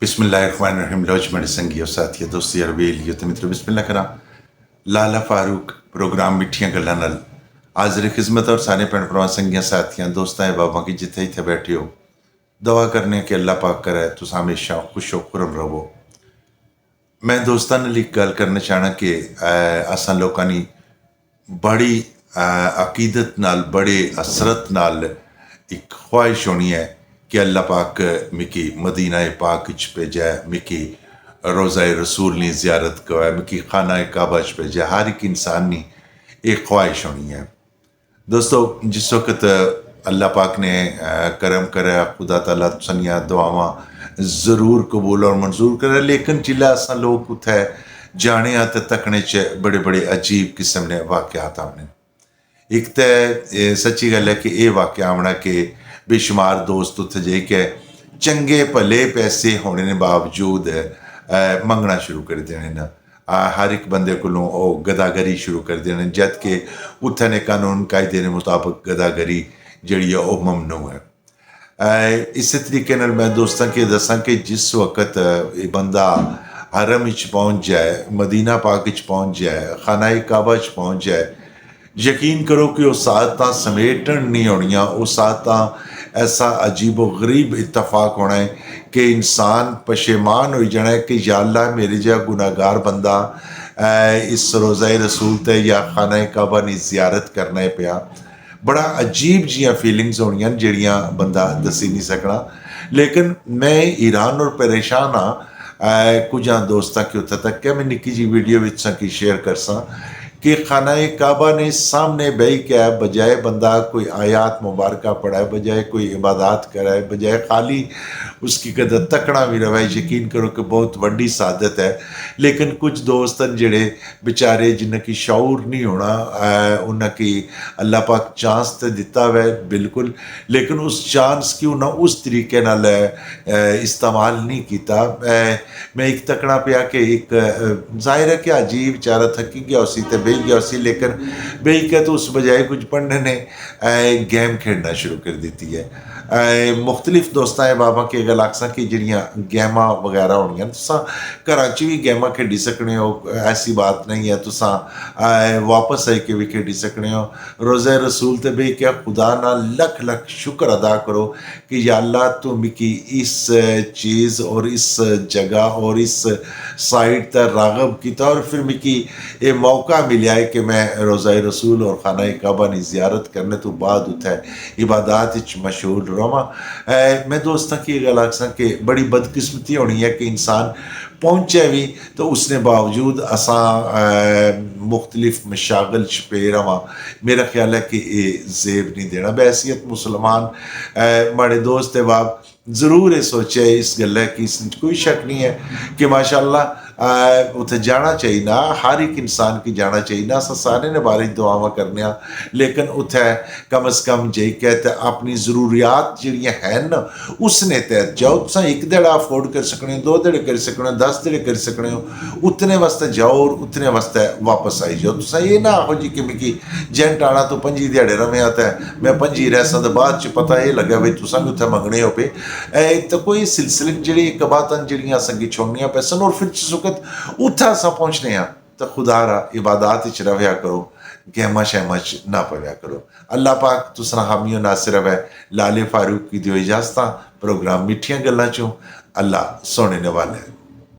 بسم اللہ الرحمن الرحیم لوج میرے سنگیو ساتھیو دوستی عربیلیو تے مترو بسم اللہ کرا لالا فاروق پروگرام مٹھیاں گلاں نال حاضر خدمت اور سارے پین پرواں سنگیاں ساتھیاں دوستاں بابا کی جتھے ہی بیٹھے ہو دعا کرنے کہ اللہ پاک کرے تو ہمیشہ خوش و خرم رہو۔ میں دوستاں نال ایک گل کرنا چاہنا کہ اساں لوکاں نی بڑی عقیدت نال بڑے اثرت نال ایک خواہش ہونی ہے کہ اللہ پاک مکی مدینہ پاک چ بھیجے، مکی روضہ رسول نی زیارت کوئے، مکی خانہ کعبہ چ بھیجے۔ ہر ایک انسان نی ایک خواہش ہونی ہے۔ دوستو جس وقت اللہ پاک نے کرم کرے خدا تعالیٰ سنیاں دعاواں ضرور قبول اور منظور کرے، لیکن چلا اساں لوگ اتھے جانے تے تکنے چ بڑے بڑے عجیب قسم نے واقعات آنے۔ ایک تے سچی گل ہے کہ یہ واقعہ آمنا کہ بے شمار دوست اتھے جائے کہ چنگے بھلے پیسے ہونے نے باوجود منگنا شروع کر دینے نا، ہر ایک بندے کو گداگری شروع کر دینے، جد کہ اتھے نے قانون قائدے نے مطابق گداگری جڑی ہے وہ ممنوع ہے۔ اسی طریقے نال میں دوستاں کے دساں کہ جس وقت یہ بندہ حرم وچ پہنچ جائے، مدینہ پاک وچ پہنچ جائے، خانہ کعبہ وچ پہنچ جائے، یقین کرو کہ وہ ساعتاں سمیٹن نہیں ہونیاں، وہ ساعتاں ایسا عجیب و غریب اتفاق ہونا ہے کہ انسان پشیمان ہوئی جانا ہے کہ یا اللہ میرے جا گناہگار بندہ اس روضہ رسول تے یا خانہ کعبہ نی زیارت کرنا ہے پیا۔ بڑا عجیب جیاں فیلنگز ہونیاں جڑیاں بندہ دسی نہیں سکنا، لیکن میں ایران اور پریشان ہاں کچھاں دوستاں کی اتھا تک کہ میں نکی جی ویڈیو وچ کی شیئر کرساں کہ خانہ کعبہ نے سامنے بہی کیا ہے، بجائے بندہ کوئی آیات مبارکہ پڑھائے، بجائے کوئی عبادات کرائے، بجائے خالی اس کی قدر تکڑا بھی روائے، یقین کرو کہ بہت وڈی سعادت ہے۔ لیکن کچھ دوستن جڑے بیچارے جنہ کی شعور نہیں ہونا، انہاں کی اللہ پاک چانس تے دیتا ہے بالکل، لیکن اس چانس کی انہاں اس طریقے نال استعمال نہیں کیتا۔ میں ایک تکڑا پیا کہ ایک ظاہر ہے کہ عجیب چارہ تھکی گیا اسی تے بہی گیا اسی، لیکن بہی کہ تو اس بجائے کچھ پڑھنے نے گیم کھیلنا شروع کر دیتی ہے۔ مختلف دوستاں بابا کے گل آکساں کہ جڑیاں گیماں وغیرہ ہونیاں تساں کراچی بھی گیماں کھیڈی سکنے ہو، ایسی بات نہیں ہے، تساں واپس آئی کے بھی کھیڈی سکنے ہو۔ روضہ رسول تے بہی کہ خدا نا لکھ لکھ شکر ادا کرو کہ یا اللہ تو مکی اس چیز اور اس جگہ اور اس سائٹ تے راغب کیتا، اور پھر مکی یہ موقع ملیا ہے کہ میں روضہ رسول اور خانہ کعبہ نی زیارت کرنے تو بعد اتھے عبادات وچ مشغول رہواں۔ میں دوستاں کی گل آکساں کہ بڑی بدقسمتی ہونی ہے کہ انسان پہنچے بھی تو اس نے باوجود اساں مختلف مشاغل چ پے رہواں۔ میرا خیال ہے کہ یہ زیب نہیں دینا۔ بحیثیت مسلمان ماڑے دوست احباب ضرور یہ سوچے اس گلے کی، اس کوئی شک نہیں ہے کہ ماشاءاللہ اتنے جانا چاہیے نا، ہر ایک انسان کی جانا چاہیے نا، اساں سارے نے بارے دعاواں کرنے ہاں، لیکن اتنے کم از کم جائی کہتے اپنی ضروریات جڑیاں ہیں نا اس نے تحت جاؤ۔ تساں ایک دڑا افورڈ کر سکنے ہو، 2 دڑے کر سکنے ہو، 10 دڑے کر سکنے ہو، اتنے واسطے جاؤ اور اتنے واسطے واپس آئی جاؤ۔ تساں یہ نہ آخو جی کہ مکی جنٹ آنا تو 5 دیہڑے رہے آتا ہے، میں 5 رہ سا بعد چ پتہ یہ لگا بھائی تساں بھی اتنے منگنے ہو پہ تو کوئی سلسلے جڑی کباتاں جڑیاں سنگی چھوڑنیاں پیسن، اور پھر جس وقت اتھا اساں پہنچنے ہاں تو خدا را عبادات وچ رہیا کرو، گہما شہما نہ پویا کرو۔ اللہ پاک تساں حامی و ناصر ہے۔ لالے فاروق کی دیو اجازتاں پروگرام میٹھیاں گلاں چوں اللہ سونے نے والے۔